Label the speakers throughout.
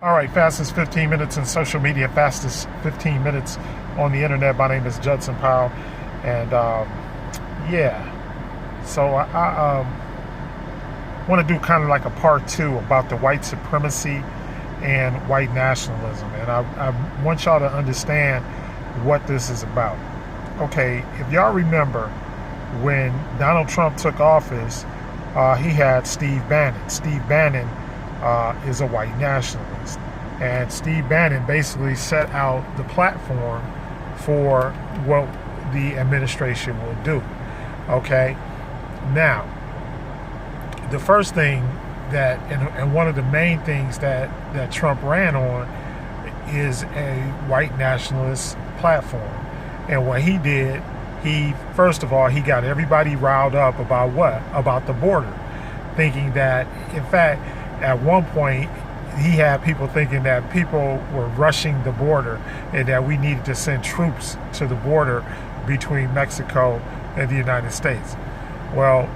Speaker 1: All right, fastest 15 minutes in social media, fastest 15 minutes on the internet. My name is Judson Powell, and yeah, so I want to do kind of like a part two about the white supremacy and white nationalism, and I want y'all to understand what this is about. Okay, if y'all remember when Donald Trump took office, he had Steve Bannon. Steve Bannon is a white nationalist. And Steve Bannon basically set out the platform for what the administration will do. Okay? Now, the first thing that, and one of the main things that Trump ran on is a white nationalist platform. And what he did, first of all, he got everybody riled up about what? About the border. Thinking that, in fact, at one point, he had people thinking that people were rushing the border and that we needed to send troops to the border between Mexico and the United States. Well,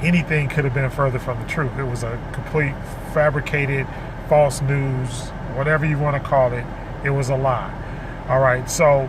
Speaker 1: anything could have been further from the truth. It was a complete fabricated, false news, whatever you want to call it. It was a lie. All right, so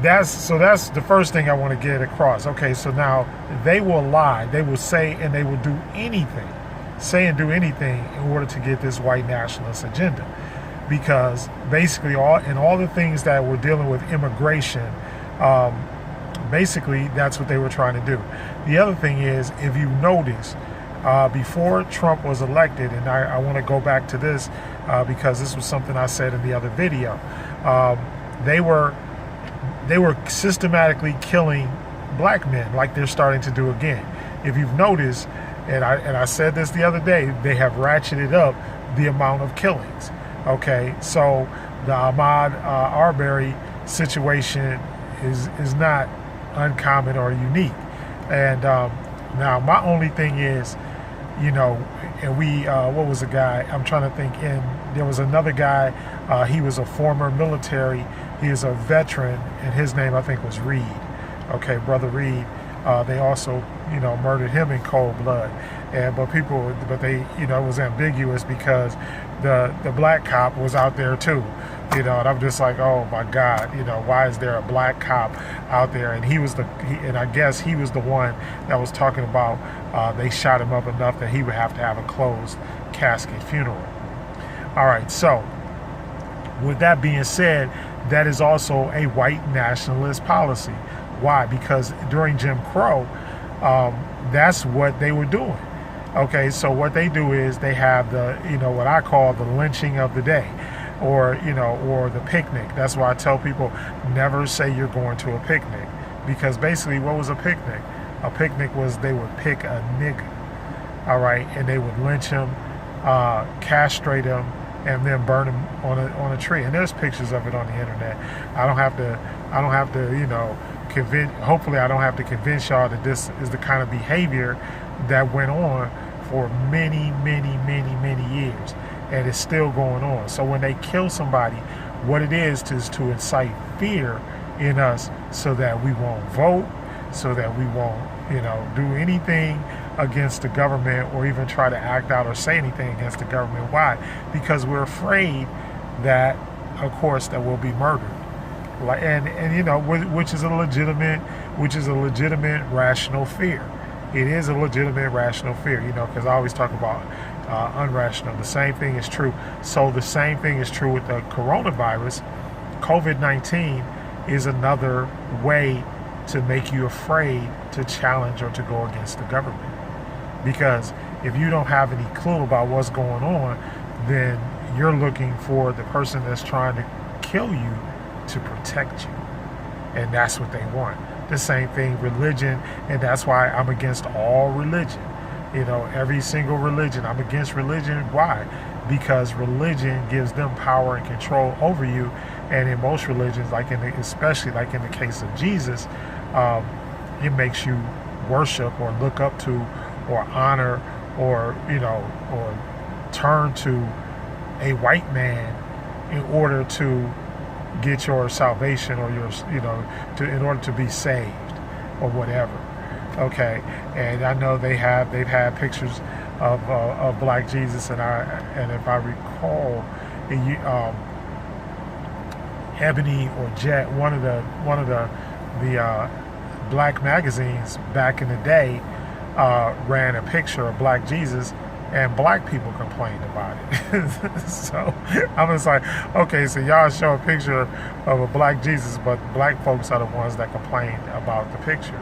Speaker 1: that's the first thing I want to get across. Okay, so now they will lie, they will say, and they will do anything, say and do anything in order to get this white nationalist agenda, because basically all the things that we're dealing with, immigration, basically that's what they were trying to do. The other thing is, if you notice, before Trump was elected, and I want to go back to this because this was something I said in the other video, they were systematically killing black men like they're starting to do again. If you've noticed, and I said this the other day, they have ratcheted up the amount of killings. Okay, so the Ahmaud Arbery situation is not uncommon or unique. And now my only thing is, and what was the guy? I'm trying to think. And there was another guy. He was a former military. He is a veteran, and his name I think was Reed. Okay, Brother Reed. They also, murdered him in cold blood. But they, it was ambiguous because the black cop was out there too. And I'm just like, oh my God, why is there a black cop out there? And and I guess he was the one that was talking about they shot him up enough that he would have to have a closed casket funeral. All right, so with that being said, that is also a white nationalist policy. Why? Because during Jim Crow, that's what they were doing. Okay, so what they do is they have the, what I call the lynching of the day, or the picnic. That's why I tell people, never say you're going to a picnic, because basically what was a picnic? A picnic was they would pick a nigga, all right, and they would lynch him, castrate him, and then burn him on a tree. And there's pictures of it on the internet. I don't have to hopefully I don't have to convince y'all that this is the kind of behavior that went on for many, many, many, many years, and it's still going on. So when they kill somebody, what it is to incite fear in us so that we won't vote, so that we won't, do anything against the government, or even try to act out or say anything against the government. Why? Because we're afraid that, of course, that we'll be murdered. Which is a legitimate rational fear. It is a legitimate rational fear, because I always talk about unrational. The same thing is true. So the same thing is true with the coronavirus. COVID-19 is another way to make you afraid to challenge or to go against the government. Because if you don't have any clue about what's going on, then you're looking for the person that's trying to kill you to protect you. And that's what they want. The same thing, religion, and that's why I'm against all religion. Every single religion. I'm against religion. Why? Because religion gives them power and control over you. And in most religions, especially in the case of Jesus, it makes you worship or look up to or honor or turn to a white man in order to get your salvation or in order to be saved or whatever. Okay, and I know they've had pictures of Black Jesus, and if I recall, Ebony or Jet, one of the black magazines back in the day, ran a picture of Black Jesus, and black people complained about it. So I was like, okay, so y'all show a picture of a Black Jesus, but black folks are the ones that complained about the picture.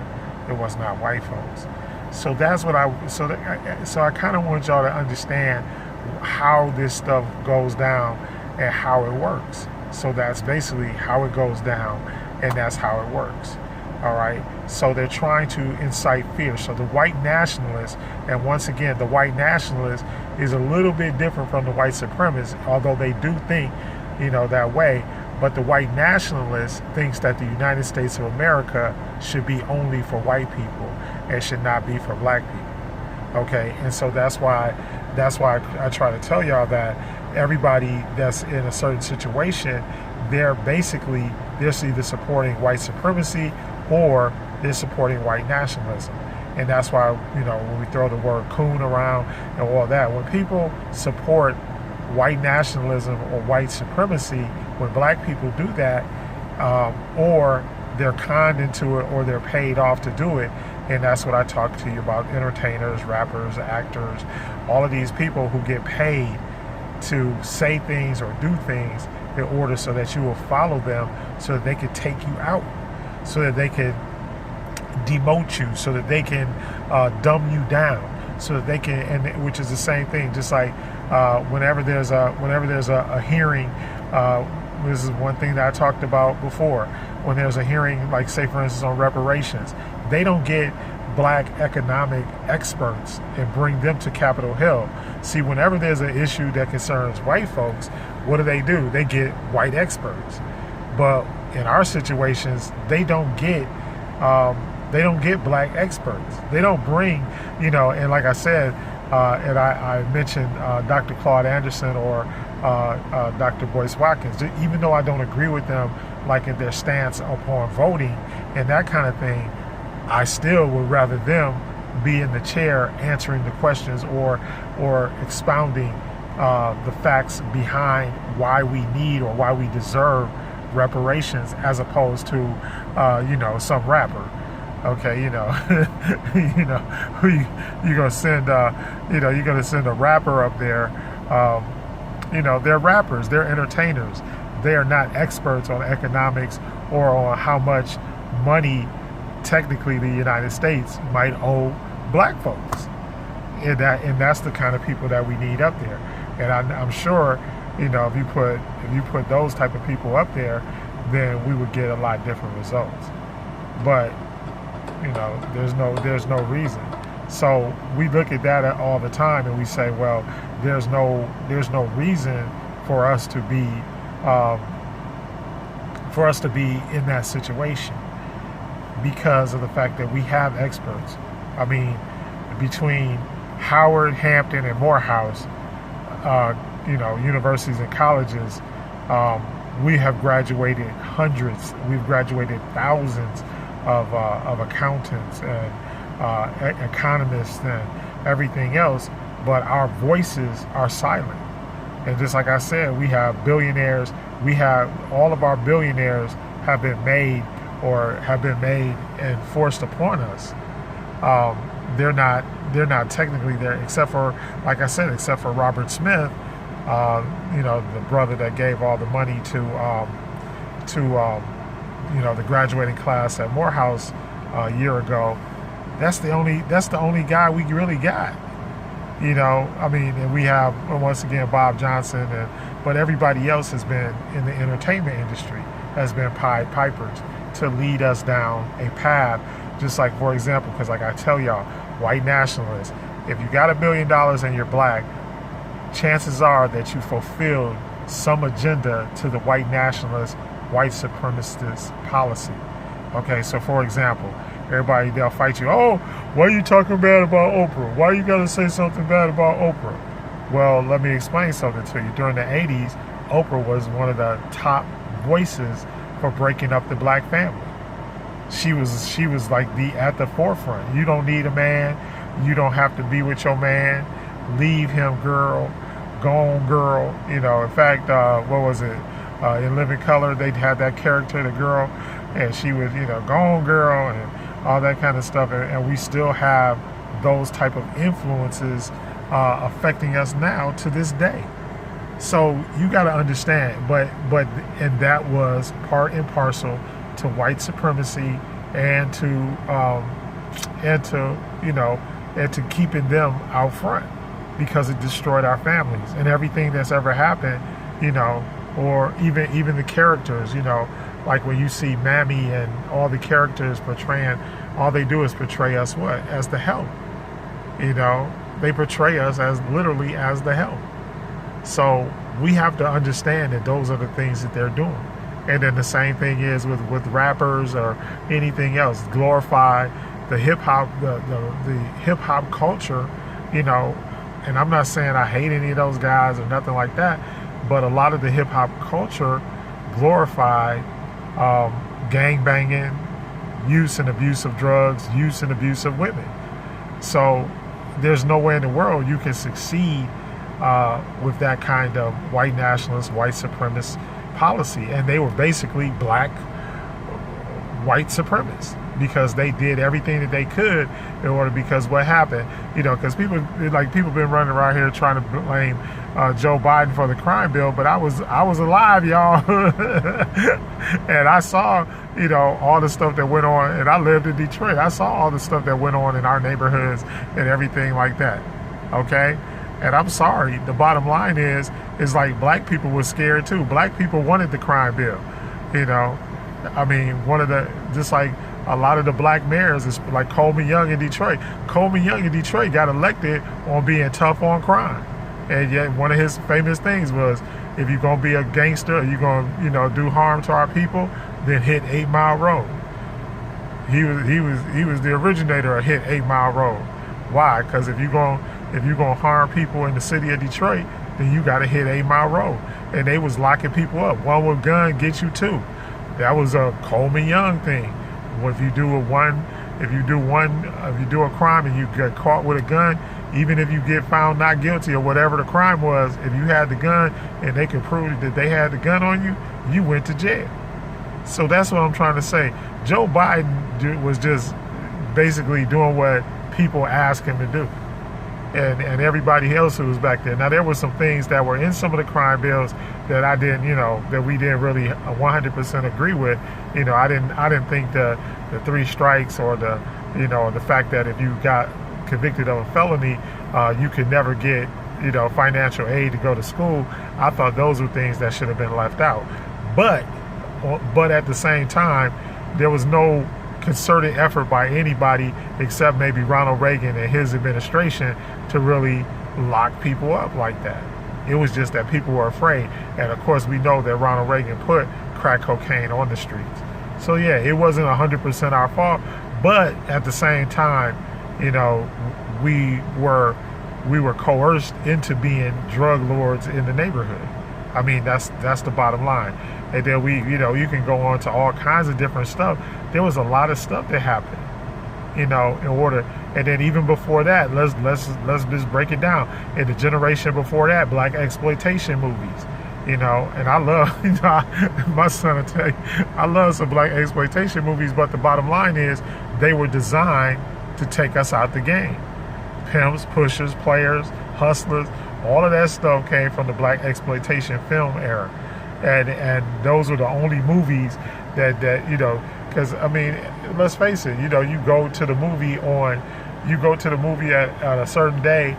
Speaker 1: It was not white folks. So that's what so I kind of want y'all to understand how this stuff goes down and how it works. So that's basically how it goes down, and that's how it works. All right. So they're trying to incite fear. So the white nationalist, and once again, the white nationalist is a little bit different from the white supremacist, although they do think, that way. But the white nationalist thinks that the United States of America should be only for white people and should not be for black people. Okay. And so that's why I try to tell y'all that everybody that's in a certain situation, they're either supporting white supremacy or they're supporting white nationalism. And that's why, when we throw the word coon around and all that, when people support white nationalism or white supremacy, when black people do that, or they're conned into it or they're paid off to do it, and that's what I talk to you about: entertainers, rappers, actors, all of these people who get paid to say things or do things in order so that you will follow them, so that they can take you out, so that they can demote you, so that they can dumb you down, so that they can, and which is the same thing. Just like whenever there's a hearing, this is one thing that I talked about before. When there's a hearing, like say for instance on reparations, they don't get black economic experts and bring them to Capitol Hill. See, whenever there's an issue that concerns white folks, what do? They get white experts. But in our situations, they don't get black experts. They don't bring, and like I said, and I mentioned Dr. Claude Anderson or Dr. Boyce Watkins, even though I don't agree with them, like in their stance upon voting and that kind of thing, I still would rather them be in the chair answering the questions or expounding the facts behind why we need or why we deserve reparations, as opposed to some rapper. Okay, who you're gonna send you're gonna send a rapper up there. They're rappers, they're entertainers. They are not experts on economics or on how much money technically the United States might owe black folks. And that's the kind of people that we need up there. And I'm sure, if you put those type of people up there, then we would get a lot different results. But there's no reason. So we look at that all the time and we say, well, there's no reason for us to be in that situation, because of the fact that we have experts. I mean, between Howard, Hampton, and Morehouse, universities and colleges, we have graduated hundreds. We've graduated thousands of accountants and economists and everything else, but our voices are silent. And just like I said, we have billionaires. All of our billionaires have been made and forced upon us. They're not technically there, except for, like I said, except for Robert Smith, the brother that gave all the money to the graduating class at Morehouse a year ago. That's the only guy we really got. And we have, once again, Bob Johnson, but everybody else has been in the entertainment industry, has been Pied Pipers to lead us down a path. Just like, for example, because like I tell y'all, white nationalists, if you got $1 billion and you're black, chances are that you fulfilled some agenda to the white nationalist, white supremacist policy. Okay, so for example, they'll fight you. Oh, why are you talking bad about Oprah? Why you gotta say something bad about Oprah? Well, let me explain something to you. During the 80s, Oprah was one of the top voices for breaking up the black family. She was like at the forefront. You don't need a man. You don't have to be with your man. Leave him, girl. Gone Girl. In fact, what was it? In Living Color, they had that character, the girl, and she was, Gone Girl and all that kind of stuff. And we still have those type of influences affecting us now to this day. So you got to understand, and that was part and parcel to white supremacy and to keeping them out front, because it destroyed our families and everything that's ever happened, or even the characters, like when you see Mammy and all the characters portraying, all they do is portray us as the help. They portray us as literally as the help. So we have to understand that those are the things that they're doing. And then the same thing is with rappers or anything else. Glorify the hip hop, the hip hop culture, and I'm not saying I hate any of those guys or nothing like that, but a lot of the hip hop culture glorify gang banging, use and abuse of drugs, use and abuse of women. So there's no way in the world you can succeed with that kind of white nationalist, white supremacist policy. And they were basically black white supremacists, because they did everything that they could in order, because what happened, because people been running around here trying to blame Joe Biden for the crime bill, but I was alive, y'all. And I saw, all the stuff that went on, and I lived in Detroit. I saw all the stuff that went on in our neighborhoods and everything like that. Okay? And I'm sorry, the bottom line is like black people were scared too. Black people wanted the crime bill. I mean, just like a lot of the black mayors, is like Coleman Young in Detroit. Coleman Young in Detroit got elected on being tough on crime. And yet one of his famous things was, if you're going to be a gangster, or you're going to, do harm to our people, then hit 8 Mile Road. He was the originator of hit 8 Mile Road. Why? Because if you're going to harm people in the city of Detroit, then you got to hit 8 Mile Road. And they was locking people up. One with a gun gets you two. That was a Coleman Young thing. If you do a crime and you get caught with a gun, even if you get found not guilty or whatever the crime was, if you had the gun and they could prove that they had the gun on you, you went to jail. So that's what I'm trying to say. Joe Biden was just basically doing what people asked him to do. And everybody else who was back there. Now, there were some things that were in some of the crime bills that I didn't, that we didn't really 100% agree with. I didn't think the 3 strikes or the fact that if you got convicted of a felony, you could never get, financial aid to go to school. I thought those were things that should have been left out. But at the same time, there was no concerted effort by anybody except maybe Ronald Reagan and his administration to really lock people up like that. It was just that people were afraid. And of course, we know that Ronald Reagan put crack cocaine on the streets. So yeah, it wasn't 100% our fault, but at the same time, we were coerced into being drug lords in the neighborhood. I mean, that's the bottom line. And then you can go on to all kinds of different stuff. There was a lot of stuff that happened, in order. And then even before that, let's just break it down. In the generation before that, black exploitation movies, and I love, my son will tell you, I love some black exploitation movies, but the bottom line is they were designed to take us out the game. Pimps, pushers, players, hustlers, all of that stuff came from the black exploitation film era. And those were the only movies that because I mean, let's face it, you go to the movie at a certain day.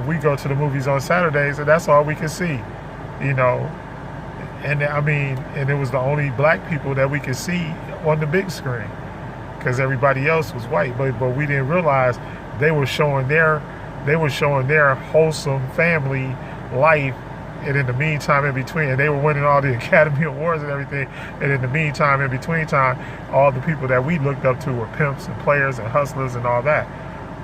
Speaker 1: We go to the movies on Saturdays, and that's all we can see, and I mean, and it was the only black people that we could see on the big screen, because everybody else was white. But we didn't realize they were showing their wholesome family life. And in the meantime, in between, and they were winning all the Academy Awards and everything. And in the meantime, in between time, all the people that we looked up to were pimps and players and hustlers and all that.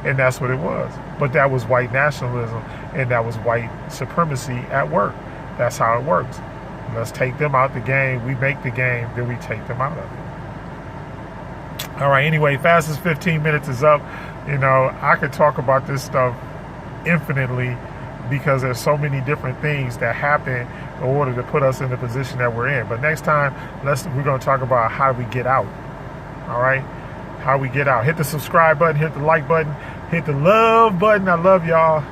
Speaker 1: And that's what it was. But that was white nationalism, and that was white supremacy at work. That's how it works. Let's take them out the game. We make the game, then we take them out of it. All right, anyway, fastest 15 minutes is up. I could talk about this stuff infinitely. because there's so many different things that happen in order to put us in the position that we're in. But next time, we're going to talk about how we get out. All right? How we get out. Hit the subscribe button, hit the like button, hit the love button. I love y'all.